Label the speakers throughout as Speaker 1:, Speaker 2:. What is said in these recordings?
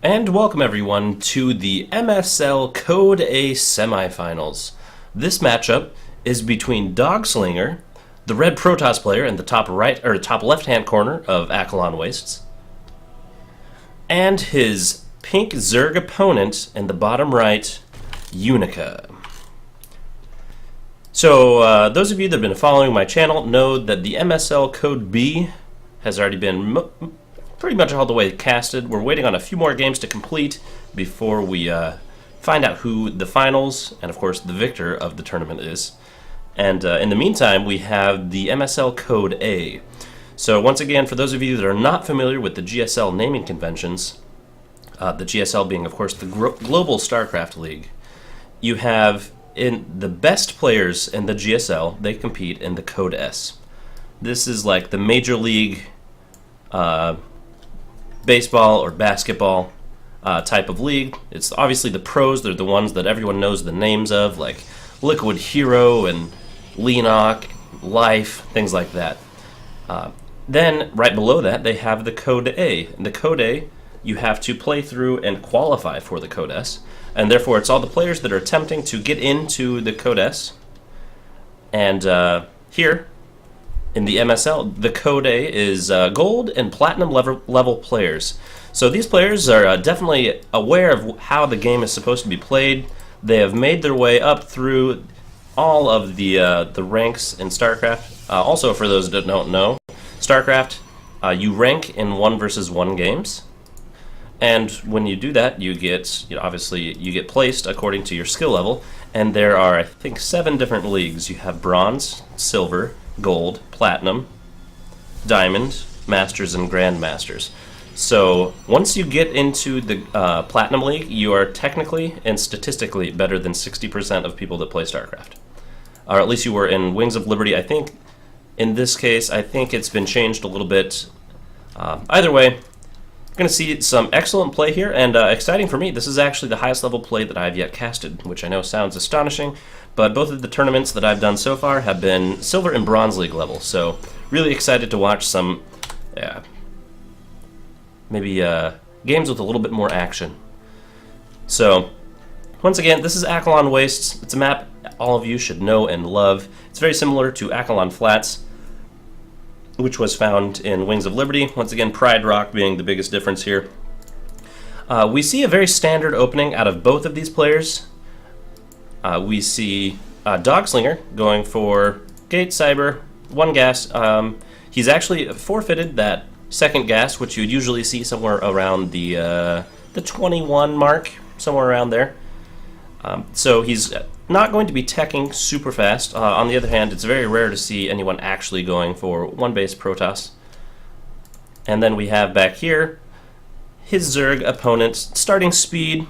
Speaker 1: And welcome everyone to the MSL Code A SemiFinals. This matchup is between DogSlinger, the red Protoss player in the top left-hand corner of ocnLogan Wastes, and his pink Zerg opponent in the bottom right, Unica. So those of you that have been following my channel know that the MSL Code B has already been pretty much all the way casted. We're waiting on a few more games to complete before we find out who the finals and, of course, the victor of the tournament is. And in the meantime, we have the MSL Code A. So once again, for those of you that are not familiar with the GSL naming conventions, the GSL being, of course, the Global Starcraft League, you have in the best players in the GSL, they compete in the Code S. This is like the Major League baseball or basketball type of league. It's obviously the pros. They're the ones that everyone knows the names of, like Liquid Hero and Leanock, Life, things like that. Then, right below that, they have the Code A. In the Code A, you have to play through and qualify for the Code S, and therefore it's all the players that are attempting to get into the Code S. And here, in the MSL, the Code A is gold and platinum level players. So these players are definitely aware of how the game is supposed to be played. They have made their way up through all of the ranks in Starcraft. Also, for those that don't know, Starcraft, you rank in 1 versus 1 games. And when you do that, you get, obviously, you get placed according to your skill level. And there are, I think, 7 different leagues. You have Bronze, Silver, Gold, Platinum, Diamond, Masters, and Grandmasters. So once you get into the Platinum League, you are technically and statistically better than 60% of people that play StarCraft. Or at least you were in Wings of Liberty. I think in this case, I think it's been changed a little bit. Either way, we're going to see some excellent play here, and exciting for me, this is actually the highest level play that I've yet casted, which I know sounds astonishing, but both of the tournaments that I've done so far have been Silver and Bronze League level, so really excited to watch some, maybe games with a little bit more action. So, once again, this is ocnLogan Wastes. It's a map all of you should know and love. It's very similar to ocnLogan Flats, which was found in Wings of Liberty. Once again, Pride Rock being the biggest difference here. We see a very standard opening out of both of these players. We see DogSlinger going for Gate, Cyber, 1 gas. He's actually forfeited that 2nd gas, which you'd usually see somewhere around the 21 mark, somewhere around there. So he's not going to be teching super fast. On the other hand, it's very rare to see anyone actually going for 1 base Protoss. And then we have back here his Zerg opponent starting speed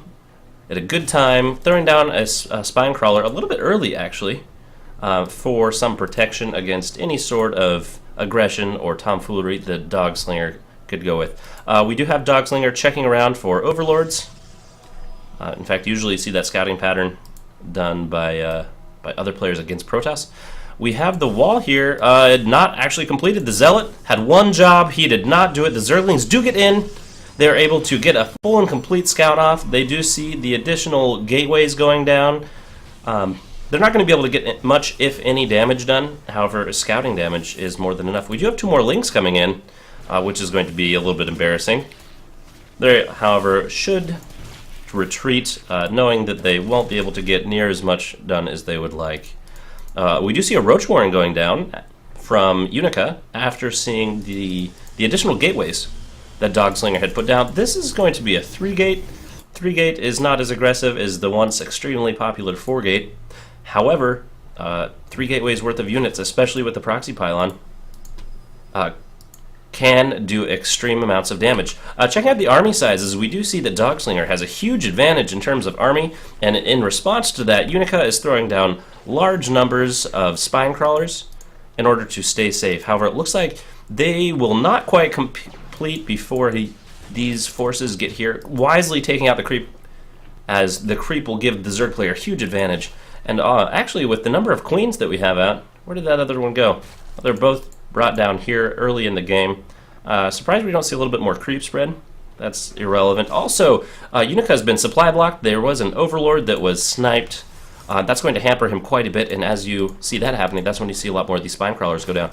Speaker 1: at a good time, throwing down a spine crawler a little bit early actually, for some protection against any sort of aggression or tomfoolery that DogSlinger could go with. We do have DogSlinger checking around for overlords. In fact, usually you see that scouting pattern done by other players against Protoss. We have the wall here, not actually completed. The Zealot had 1 job, he did not do it. The Zerglings do get in. They're able to get a full and complete scout off. They do see the additional gateways going down. They're not going to be able to get much, if any, damage done. However, scouting damage is more than enough. We do have 2 more links coming in, which is going to be a little bit embarrassing. They, however, should retreat, knowing that they won't be able to get near as much done as they would like. We do see a Roach Warren going down from Unica after seeing the additional gateways that DogSlinger had put down. This is going to be a 3-gate. 3-gate is not as aggressive as the once extremely popular 4-gate. However, 3 gateways worth of units, especially with the proxy pylon, can do extreme amounts of damage. Checking out the army sizes, we do see that DogSlinger has a huge advantage in terms of army, and in response to that, Unica is throwing down large numbers of spine crawlers in order to stay safe. However, it looks like they will not quite complete before these forces get here, wisely taking out the creep, as the creep will give the Zerg player a huge advantage. And actually, with the number of queens that we have out, where did that other one go? They're both brought down here early in the game. Surprised we don't see a little bit more creep spread. That's irrelevant. Also, Unica has been supply blocked. There was an Overlord that was sniped. That's going to hamper him quite a bit, and as you see that happening, that's when you see a lot more of these spine crawlers go down.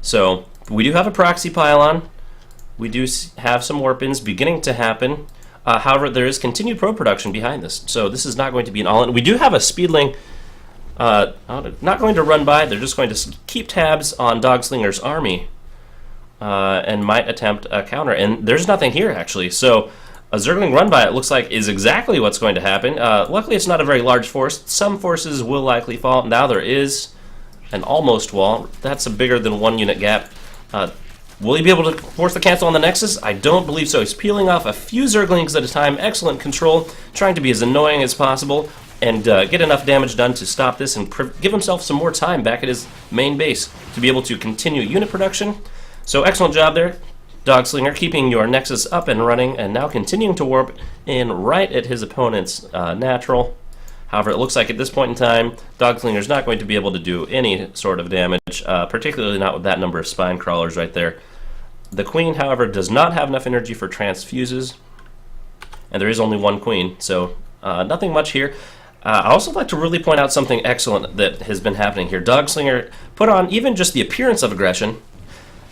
Speaker 1: So, we do have a proxy pylon. We do have some warp-ins beginning to happen. However, there is continued pro production behind this, so this is not going to be an all-in. We do have a speedling not going to run by. They're just going to keep tabs on DogSlinger's army and might attempt a counter. And there's nothing here, actually. So a Zergling run by, it looks like, is exactly what's going to happen. Luckily, it's not a very large force. Some forces will likely fall. Now there is an almost wall. That's a bigger than 1 unit gap. Will he be able to force the cancel on the Nexus? I don't believe so. He's peeling off a few Zerglings at a time. Excellent control. Trying to be as annoying as possible and get enough damage done to stop this and give himself some more time back at his main base to be able to continue unit production. So excellent job there, DogSlinger, keeping your Nexus up and running and now continuing to warp in right at his opponent's natural. However, it looks like at this point in time, DogSlinger's not going to be able to do any sort of damage, particularly not with that number of spine crawlers right there. The Queen, however, does not have enough energy for transfuses, and there is only 1 Queen, so nothing much here. I'd also like to really point out something excellent that has been happening here. DogSlinger put on even just the appearance of aggression,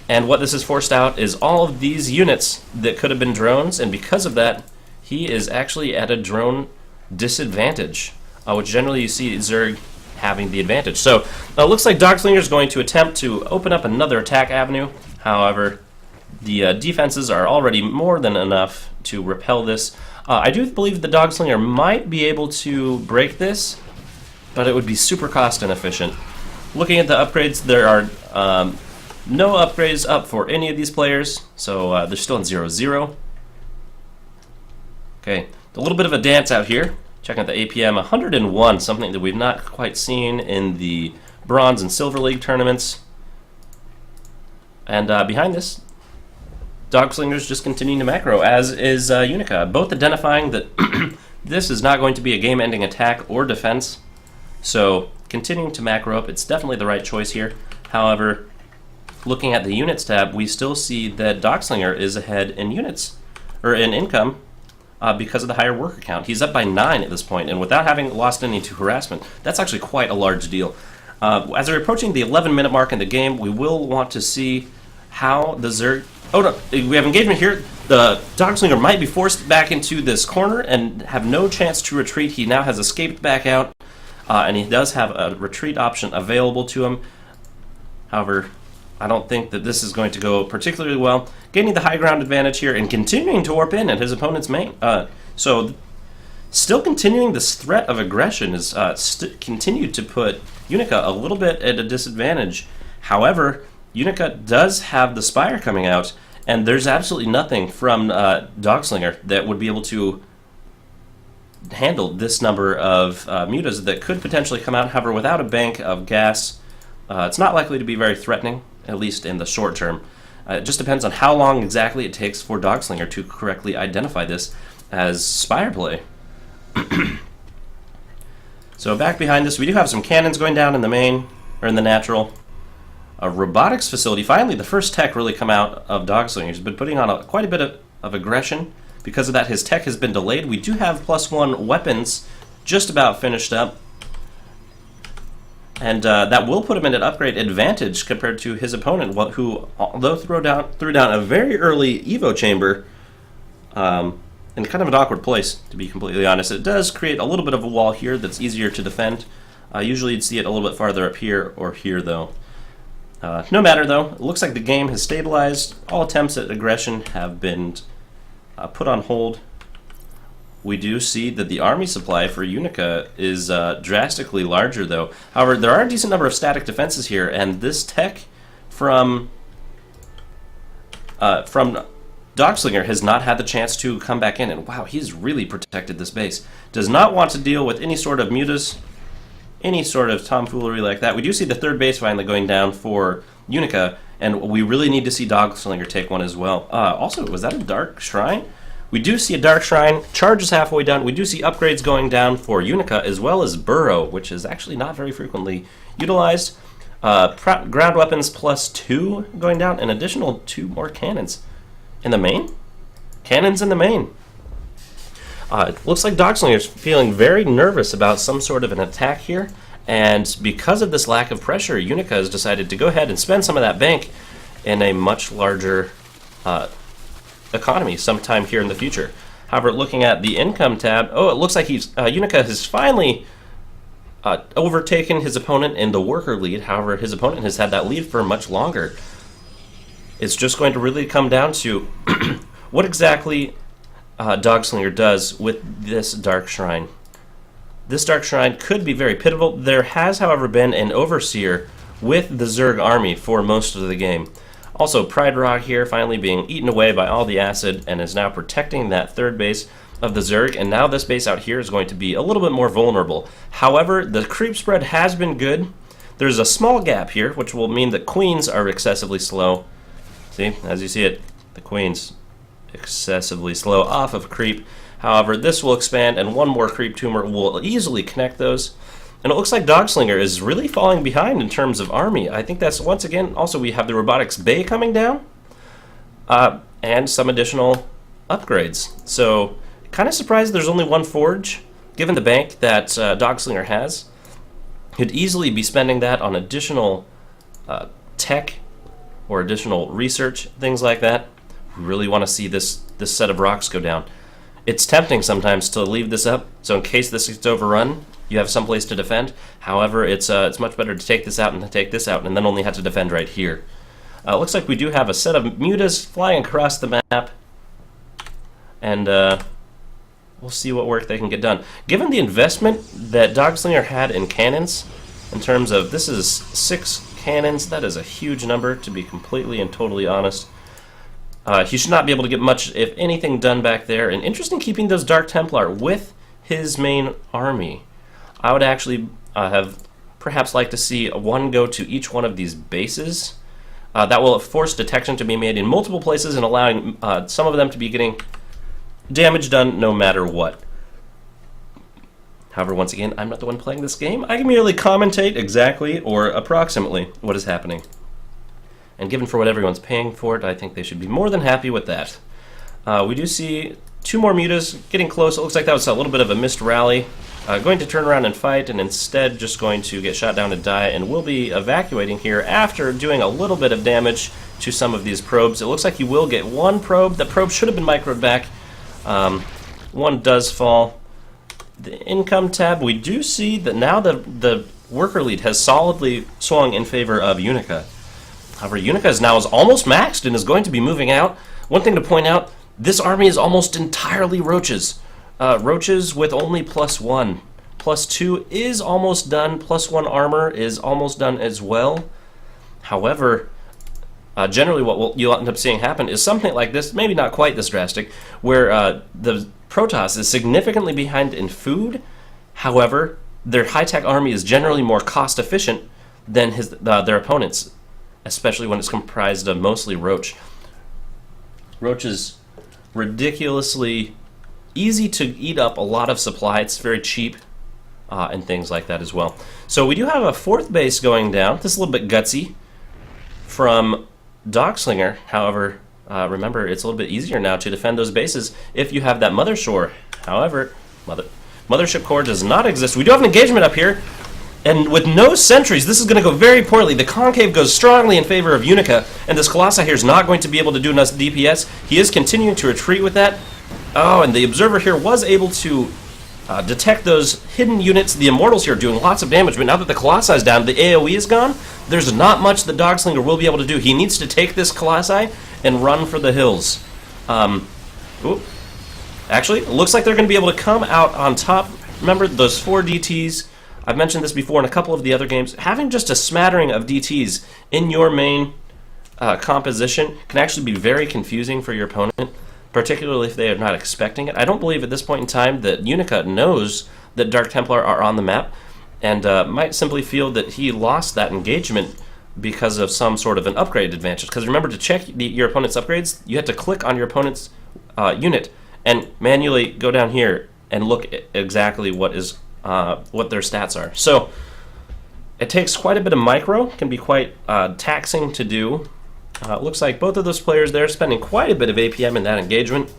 Speaker 1: and what this has forced out is all of these units that could have been drones, and because of that, he is actually at a drone disadvantage, which generally you see Zerg having the advantage. So it looks like DogSlinger is going to attempt to open up another attack avenue. However, the defenses are already more than enough to repel this. I do believe the DogSlinger might be able to break this, but it would be super cost inefficient. Looking at the upgrades, there are no upgrades up for any of these players, so they're still in 0-0. Okay, a little bit of a dance out here. Checking out the APM, 101, something that we've not quite seen in the Bronze and Silver League tournaments. And behind this, DogSlinger's just continuing to macro, as is Unica, both identifying that this is not going to be a game-ending attack or defense. So continuing to macro up, it's definitely the right choice here. However, looking at the units tab, we still see that DogSlinger is ahead in units, or in income, because of the higher worker count. He's up by 9 at this point, and without having lost any to harassment, that's actually quite a large deal. As we're approaching the 11-minute mark in the game, we will want to see how the Zerg... Oh no, we have engagement here. The DogSlinger might be forced back into this corner and have no chance to retreat. He now has escaped back out, and he does have a retreat option available to him. However, I don't think that this is going to go particularly well. Gaining the high ground advantage here and continuing to warp in at his opponent's main. So, still continuing this threat of aggression is continued to put Unica a little bit at a disadvantage. However, Unica does have the Spire coming out, and there's absolutely nothing from DogSlinger that would be able to handle this number of mutas that could potentially come out. However, without a bank of gas, it's not likely to be very threatening, at least in the short term. It just depends on how long exactly it takes for DogSlinger to correctly identify this as Spire play. So back behind this, we do have some cannons going down in the main, or in the natural. A robotics facility, finally the first tech really come out of DogSlinger. He's been putting on quite a bit of aggression. Because of that, his tech has been delayed. We do have +1 weapons just about finished up. And that will put him in an upgrade advantage compared to his opponent, who, although threw down a very early Evo chamber, in kind of an awkward place, to be completely honest. It does create a little bit of a wall here that's easier to defend. Usually you'd see it a little bit farther up here or here, though. No matter, though, it looks like the game has stabilized. All attempts at aggression have been put on hold. We do see that the army supply for Unica is drastically larger, though. However, there are a decent number of static defenses here, and this tech from DogSlinger has not had the chance to come back in. And wow, he's really protected this base. Does not want to deal with any sort of mutas, any sort of tomfoolery like that. We do see the third base finally going down for Unica, and we really need to see DogSlinger take one as well. Also, was that a Dark Shrine? We do see a Dark Shrine. Charge is halfway done. We do see upgrades going down for Unica, as well as Burrow, which is actually not very frequently utilized. Ground weapons +2 going down, an additional 2 more cannons. In the main? Cannons in the main. It looks like DogSlinger is feeling very nervous about some sort of an attack here, and because of this lack of pressure, Unica has decided to go ahead and spend some of that bank in a much larger economy sometime here in the future. However, looking at the income tab, oh, it looks like Unica has finally overtaken his opponent in the worker lead. However, his opponent has had that lead for much longer. It's just going to really come down to what exactly DogSlinger does with this Dark Shrine. This Dark Shrine could be very pivotal. There has, however, been an Overseer with the Zerg army for most of the game. Also, Pride Rock here finally being eaten away by all the acid and is now protecting that third base of the Zerg, and now this base out here is going to be a little bit more vulnerable. However, the creep spread has been good. There's a small gap here, which will mean that queens are excessively slow. See, as you see it, the queens excessively slow off of creep. However, this will expand, and one more creep tumor will easily connect those. And it looks like DogSlinger is really falling behind in terms of army. I think that's, once again, also we have the Robotics Bay coming down, and some additional upgrades. So, kind of surprised there's only one forge, given the bank that DogSlinger has. Could easily be spending that on additional tech or additional research, things like that. We really want to see this set of rocks go down. It's tempting sometimes to leave this up, so in case this gets overrun, you have someplace to defend. However, it's much better to take this out and to take this out, and then only have to defend right here. Looks like we do have a set of mutas flying across the map, and we'll see what work they can get done. Given the investment that DogSlinger had in cannons, in terms of, this is 6 cannons, that is a huge number, to be completely and totally honest. He should not be able to get much, if anything, done back there. And interesting keeping those Dark Templar with his main army. I would actually have perhaps liked to see one go to each one of these bases. That will force detection to be made in multiple places and allowing some of them to be getting damage done no matter what. However, once again, I'm not the one playing this game. I can merely commentate exactly or approximately what is happening. And given for what everyone's paying for it, I think they should be more than happy with that. We do see 2 more mutas getting close. It looks like that was a little bit of a missed rally. Going to turn around and fight, and instead just going to get shot down and die, and will be evacuating here after doing a little bit of damage to some of these probes. It looks like he will get one probe. The probe should have been microed back. One does fall. The income tab, we do see that now the worker lead has solidly swung in favor of Unica. However, Unica is almost maxed and is going to be moving out. One thing to point out, this army is almost entirely roaches. Roaches with only +1. +2 is almost done. +1 armor is almost done as well. However, generally what you'll end up seeing happen is something like this, maybe not quite this drastic, where the Protoss is significantly behind in food. However, their high-tech army is generally more cost-efficient than their opponents, especially when it's comprised of mostly roach. Roach is ridiculously easy to eat up a lot of supply. It's very cheap, and things like that as well. So we do have a 4th base going down. This is a little bit gutsy from DogSlinger. However, remember, it's a little bit easier now to defend those bases if you have that Mother Shore. However, Mothership Core does not exist. We do have an engagement up here, and with no sentries, this is going to go very poorly. The Concave goes strongly in favor of Unica, and this Colossi here is not going to be able to do enough DPS. He is continuing to retreat with that. Oh, and the Observer here was able to detect those hidden units. The Immortals here are doing lots of damage, but now that the Colossi is down, the AoE is gone, there's not much that DogSlinger will be able to do. He needs to take this Colossi and run for the hills. Actually, it looks like they're going to be able to come out on top. Remember, those 4 DTs, I've mentioned this before in a couple of the other games, having just a smattering of DTs in your main composition can actually be very confusing for your opponent, particularly if they are not expecting it. I don't believe at this point in time that Unica knows that Dark Templar are on the map, and might simply feel that he lost that engagement because of some sort of an upgrade advantage. Because remember, to check your opponent's upgrades, you have to click on your opponent's unit and manually go down here and look at exactly what their stats are. So it takes quite a bit of micro, can be quite taxing to do. It looks like both of those players there spending quite a bit of APM in that engagement.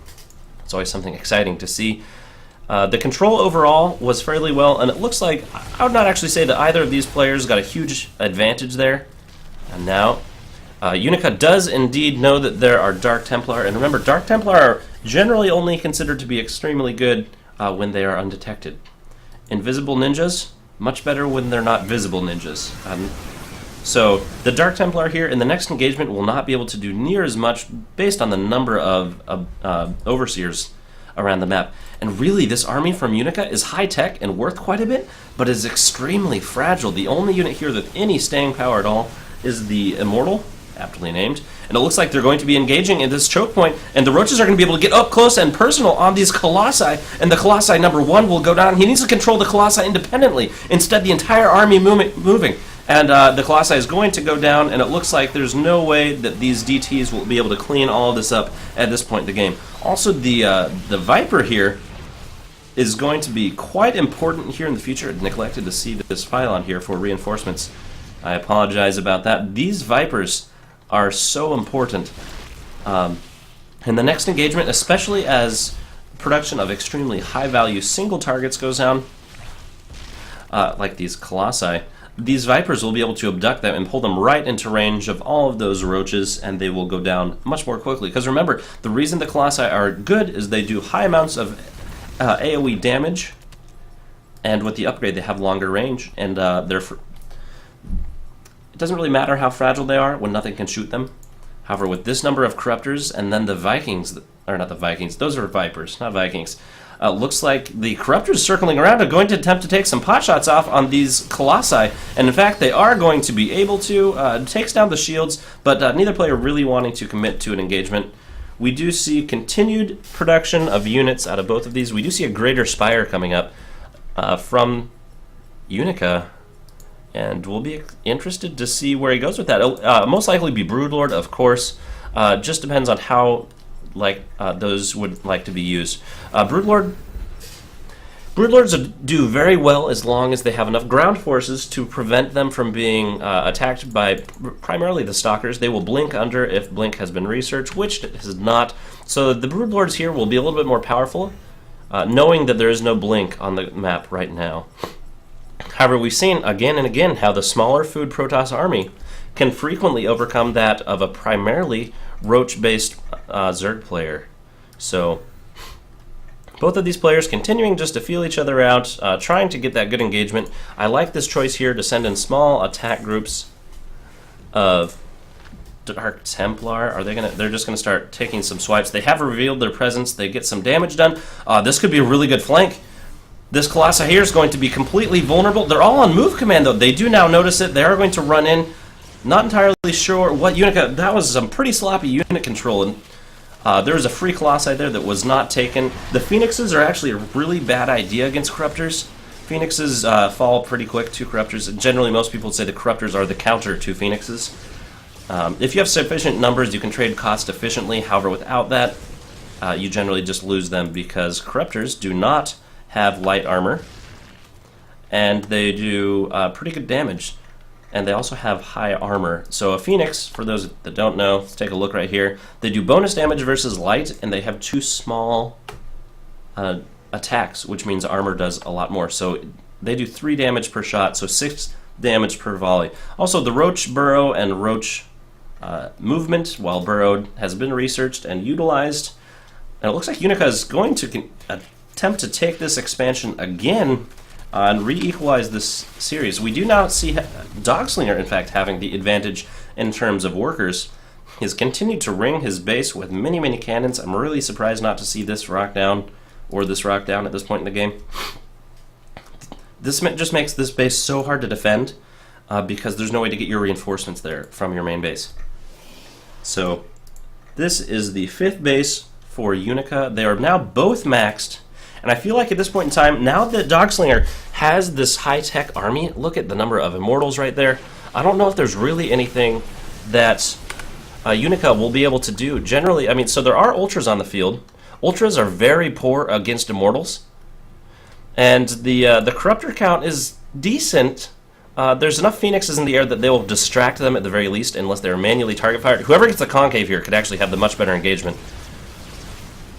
Speaker 1: It's always something exciting to see. The control overall was fairly well, and it looks like I would not actually say that either of these players got a huge advantage there. And now, Unica does indeed know that there are Dark Templar, and remember, Dark Templar are generally only considered to be extremely good when they are undetected. Invisible ninjas, much better when they're not visible ninjas. So the Dark Templar here in the next engagement will not be able to do near as much based on the number of overseers around the map. And really, this army from Unica is high-tech and worth quite a bit, but is extremely fragile. The only unit here with any staying power at all is the Immortal, aptly named, and it looks like they're going to be engaging in this choke point, and the Roaches are going to be able to get up close and personal on these Colossi, and the Colossi number 1 will go down. He needs to control the Colossi independently. Instead, the entire army moving. And the Colossi is going to go down, and it looks like there's no way that these DTs will be able to clean all of this up at this point in the game. Also, the Viper here is going to be quite important here in the future. I neglected to see this file on here for reinforcements. I apologize about that. These Vipers are so important. In the next engagement, especially as production of extremely high-value single targets goes down, like these Colossi, these Vipers will be able to abduct them and pull them right into range of all of those Roaches, and they will go down much more quickly. Because remember, the reason the Colossi are good is they do high amounts of AoE damage, and with the upgrade they have longer range, and it doesn't really matter how fragile they are when nothing can shoot them. However, with this number of Corruptors, and then the Vikings, or not the Vikings, those are Vipers, not Vikings. Looks like the Corruptors circling around are going to attempt to take some pot shots off on these Colossi, and in fact they are going to be able to. Takes down the shields, but neither player really wanting to commit to an engagement. We do see continued production of units out of both of these. We do see a Greater Spire coming up from Unica, and we'll be interested to see where he goes with that. It'll most likely be Broodlord, of course. Just depends on how those would like to be used. Broodlords do very well as long as they have enough ground forces to prevent them from being attacked by primarily the Stalkers. They will blink under if blink has been researched, which it has not. So the Broodlords here will be a little bit more powerful, knowing that there is no blink on the map right now. However, we've seen again and again how the smaller food Protoss army can frequently overcome that of a primarily Roach-based Zerg player. So both of these players continuing just to feel each other out, trying to get that good engagement. I like this choice here to send in small attack groups of Dark Templar. Are they gonna? They're just gonna start taking some swipes. They have revealed their presence. They get some damage done. This could be a really good flank. This Colossi here is going to be completely vulnerable. They're all on move command though. They do now notice it. They are going to run in. Not entirely sure what Unica. That was some pretty sloppy unit control, and there was a free Colossi there that was not taken. The Phoenixes are actually a really bad idea against Corruptors. Phoenixes fall pretty quick to Corruptors. Generally, most people would say the Corruptors are the counter to Phoenixes. If you have sufficient numbers, you can trade cost efficiently. However, without that, you generally just lose them because Corruptors do not have light armor, and they do pretty good damage. And they also have high armor. So a Phoenix, for those that don't know, let's take a look right here. They do bonus damage versus light, and they have 2 small attacks, which means armor does a lot more. So they do 3 damage per shot, so 6 damage per volley. Also, the Roach Burrow and Roach movement, while burrowed, has been researched and utilized. And it looks like Unica is going to attempt to take this expansion again and re-equalize this series. We do now see DogSlinger, in fact, having the advantage in terms of workers. He's continued to ring his base with many, many cannons. I'm really surprised not to see this rock down or this rock down at this point in the game. This just makes this base so hard to defend because there's no way to get your reinforcements there from your main base. So this is the 5th base for Unica. They are now both maxed. And I feel like at this point in time, now that DogSlinger has this high-tech army, look at the number of Immortals right there. I don't know if there's really anything that Unica will be able to do. Generally, I mean, so there are Ultras on the field. Ultras are very poor against Immortals. And the Corruptor count is decent. There's enough Phoenixes in the air that they will distract them at the very least, unless they're manually target fired. Whoever gets the Concave here could actually have the much better engagement.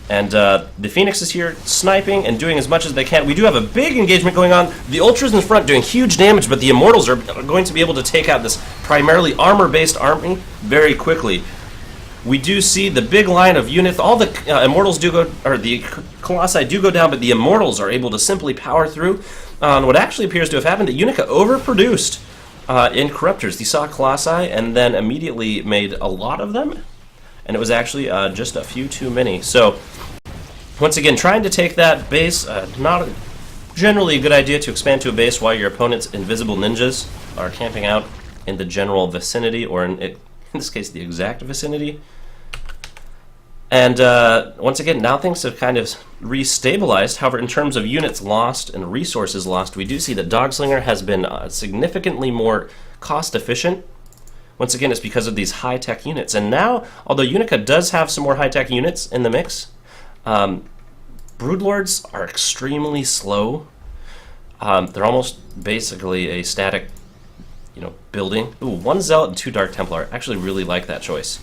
Speaker 1: And the Phoenix is here sniping and doing as much as they can. We do have a big engagement going on. The Ultras in front doing huge damage, but the Immortals are going to be able to take out this primarily armor-based army very quickly. We do see the big line of units. All the Immortals do go, or the Colossi do go down, but the Immortals are able to simply power through on what actually appears to have happened. Unica overproduced in Corruptors. He saw Colossi and then immediately made a lot of them, and it was actually just a few too many. So once again, trying to take that base, not generally a good idea to expand to a base while your opponent's invisible ninjas are camping out in the general vicinity, or in this case, the exact vicinity. And once again, now things have kind of restabilized. However, in terms of units lost and resources lost, we do see that DogSlinger has been significantly more cost efficient. Once again, it's because of these high-tech units. And now, although Unica does have some more high-tech units in the mix, Broodlords are extremely slow. They're almost basically a static, building. Ooh, 1 Zealot and 2 Dark Templar. I actually really like that choice.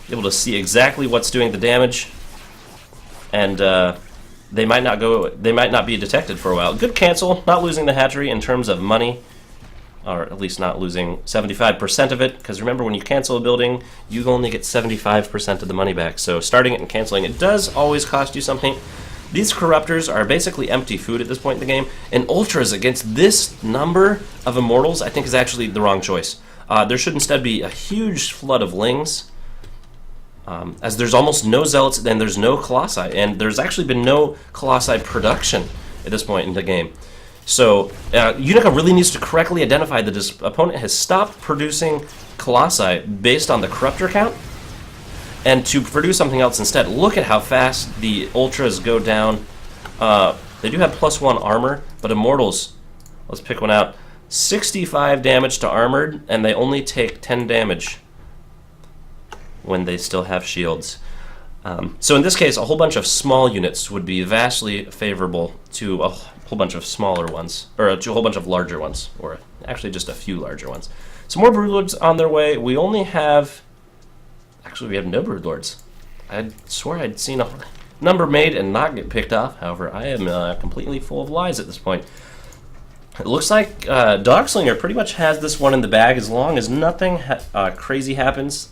Speaker 1: Able to see exactly what's doing the damage, and they might not be detected for a while. Good cancel, not losing the hatchery in terms of money, or at least not losing 75% of it, because remember, when you cancel a building, you only get 75% of the money back. So starting it and canceling it does always cost you something. These Corruptors are basically empty food at this point in the game, and Ultras against this number of Immortals I think is actually the wrong choice. There should instead be a huge flood of Lings, as there's almost no Zealots and there's no Colossi, and there's actually been no Colossi production at this point in the game. So Unica really needs to correctly identify that his opponent has stopped producing Colossi based on the Corruptor count, and to produce something else instead. Look at how fast the Ultras go down. They do have +1 armor, but Immortals, let's pick one out, 65 damage to armored, and they only take 10 damage when they still have shields. So in this case, a whole bunch of small units would be vastly favorable to a whole bunch of smaller ones, or to a whole bunch of larger ones, or actually just a few larger ones. So more Broodlords on their way. We only have, actually we have no Broodlords. I swore I'd seen a number made and not get picked off. However, I am completely full of lies at this point. It looks like DogSlinger pretty much has this one in the bag as long as nothing crazy happens.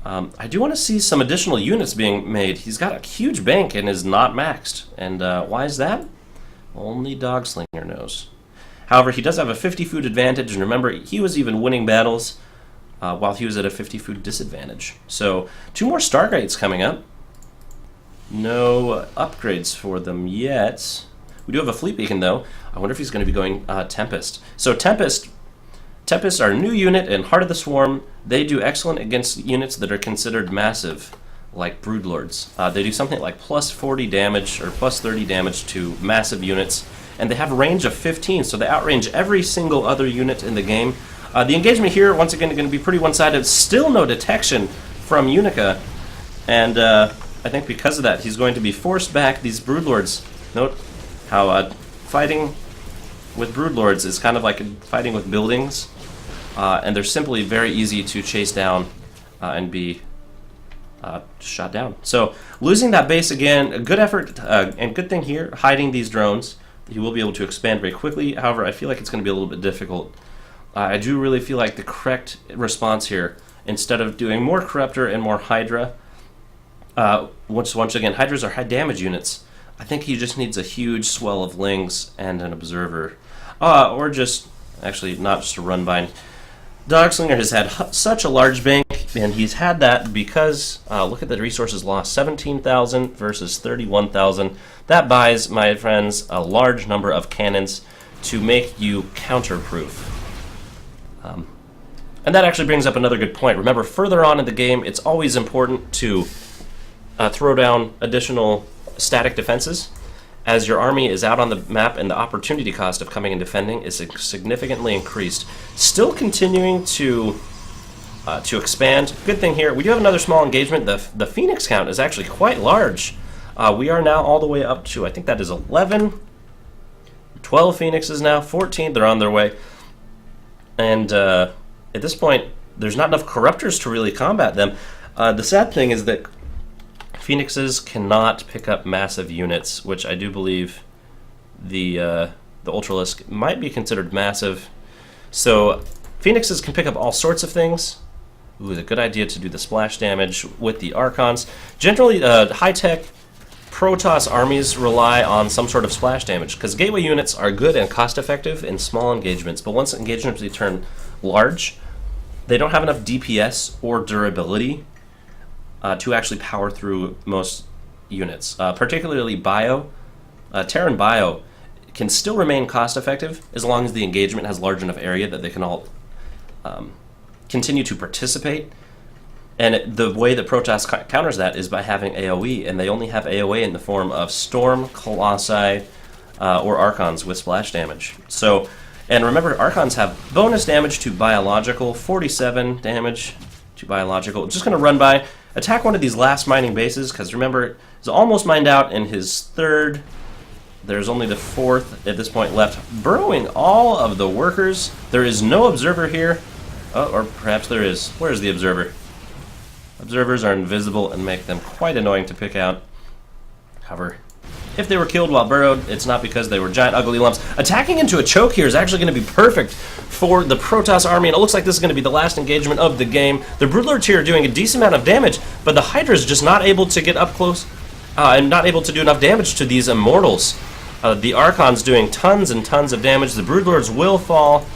Speaker 1: I do want to see some additional units being made. He's got a huge bank and is not maxed. And why is that? Only DogSlinger knows. However, he does have a 50 food advantage, and remember, he was even winning battles while he was at a 50 food disadvantage. So 2 more Stargates coming up. No upgrades for them yet. We do have a Fleet Beacon, though. I wonder if he's going to be going Tempest. So Tempests are a new unit in Heart of the Swarm. They do excellent against units that are considered massive, like Broodlords. They do something like +40 damage or +30 damage to massive units, and they have a range of 15, so they outrange every single other unit in the game. The engagement here, once again, is going to be pretty one-sided. Still no detection from Unica, and I think because of that, he's going to be forced back these Broodlords. Note how fighting with Broodlords is kind of like fighting with buildings, and they're simply very easy to chase down and be shot down. So losing that base again, a good effort, and good thing here, hiding these drones. He will be able to expand very quickly. However, I feel like it's going to be a little bit difficult. I do really feel like the correct response here, instead of doing more Corruptor and more Hydra, once again, Hydras are high damage units. I think he just needs a huge swell of Lings and an Observer. Or just, actually, not just a run-bind. DogSlinger has had such a large bank, and he's had that because, look at the resources lost, 17,000 versus 31,000. That buys, my friends, a large number of cannons to make you counter-proof. And that actually brings up another good point. Remember, further on in the game, it's always important to throw down additional static defenses, as your army is out on the map and the opportunity cost of coming and defending is significantly increased. Still continuing to expand. Good thing here, we do have another small engagement. The Phoenix count is actually quite large. We are now all the way up to, I think that is 11, 12 Phoenixes now, 14, they're on their way. And at this point, there's not enough Corruptors to really combat them. The sad thing is that Phoenixes cannot pick up massive units, which I do believe the Ultralisk might be considered massive. So Phoenixes can pick up all sorts of things. Ooh, it's a good idea to do the splash damage with the Archons. Generally, high-tech Protoss armies rely on some sort of splash damage, because gateway units are good and cost-effective in small engagements, but once engagements turn large, they don't have enough DPS or durability to actually power through most units. Particularly Bio. Terran Bio can still remain cost-effective as long as the engagement has large enough area that they can all continue to participate. And the way that Protoss counters that is by having AoE, and they only have AoE in the form of Storm, Colossi, or Archons with splash damage. So, and remember, Archons have bonus damage to biological, 47 damage to biological. Just going to run by, attack one of these last mining bases, because remember, he's almost mined out in his third. There's only the fourth at this point left. Burrowing all of the workers. There is no observer here. Oh, or perhaps there is. Where is the observer? Observers are invisible and make them quite annoying to pick out. However, if they were killed while burrowed, it's not because they were giant ugly lumps. Attacking into a choke here is actually going to be perfect for the Protoss army, and it looks like this is going to be the last engagement of the game. The Broodlords here are doing a decent amount of damage, but the Hydra is just not able to get up close and not able to do enough damage to these Immortals. The Archon's doing tons and tons of damage. The Broodlords will fall,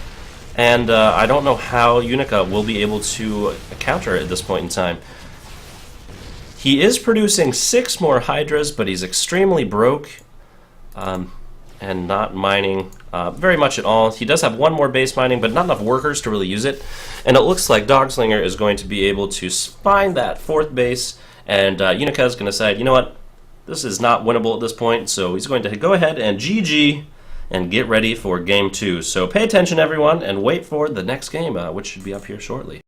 Speaker 1: and I don't know how Unica will be able to counter at this point in time. He is producing 6 more Hydras, but he's extremely broke and not mining very much at all. He does have 1 more base mining, but not enough workers to really use it. And it looks like DogSlinger is going to be able to find that 4th base, and Unica is going to say, you know what, this is not winnable at this point, so he's going to go ahead and GG and get ready for Game 2. So pay attention, everyone, and wait for the next game, which should be up here shortly.